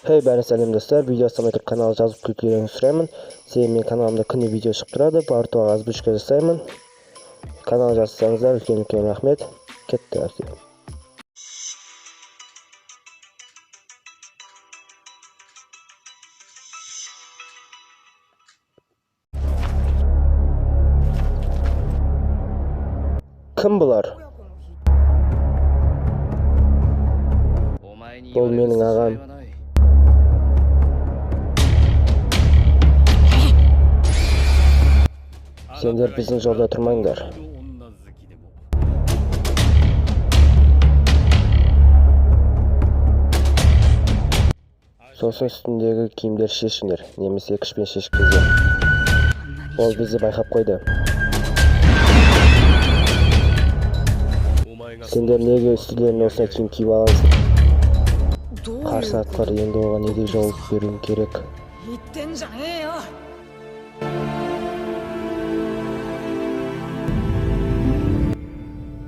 Бәрі сәлем достар, видео жасамай тұрып канал жазып күлкілеріңізді сұраймын. Себебі мен каналымда күнде видео шығып тұрады, барлығына озвучка жасаймын. Канал жазсаңыздар үлкен рахмет. Кетті әрсе. Кім бұлар? Бұл менің ағам. Сендер біздің жолда тұрмаңдар. Сосын үстіндегі киімдер шешіңдер, немесе күшпен шешкізер. Ол бізді байқап қойды. Сендер неге үстілерін осына киім киіп аласың? Қарсы атқар, енді оған неге жол беруім керек?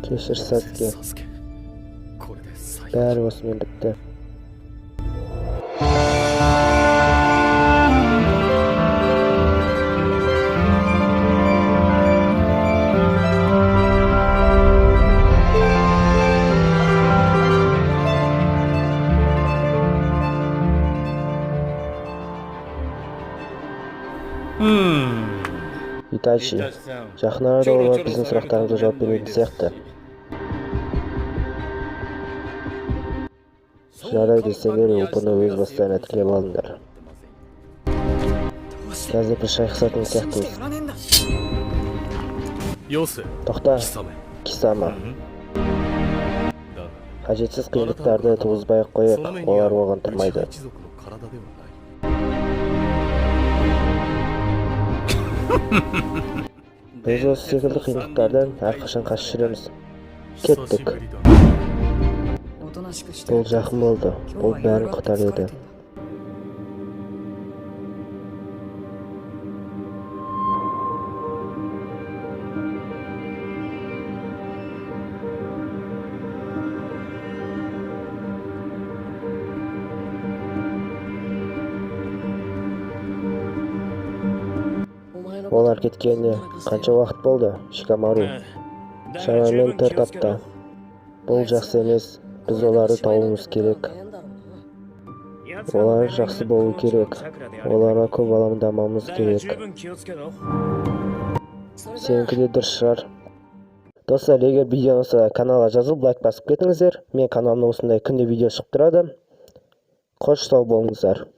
Кешір Саске. Бәрі осымен бітті. Итачи, жақын арада олар біздің сұрақтарымызға жауап беретін сияқты. Жарайды, сендер ұпыны өз бастарына тіреп алыңдар. Қазір бір шайқасатын сияқтымыз. Тоқта, Кисама. Қажетсіз қиындықтарды туғызбай-ақ қойып, олар оған тұрмайды. Біз осы секілді қиындықтардан әрқашан қашып жүреміз. Кеттік. Бұл жақын болды. Ол бәрін құтар еді. Олар кеткеніне қанша уақыт болды, Шикамару? Шамамен 4 апта. Бұл жақсы емес, біз оларды тауымыз керек. Олар жақсы болу керек. Оларға көп аламдамамыз керек. Сенікі де дұрыс шығар. Достар, егер видео ұнаса, каналға жазылып, лайк басып кетіңіздер. Мен каналымда осындай күнде видео шығып тұрады. Қош сау болыңыздар.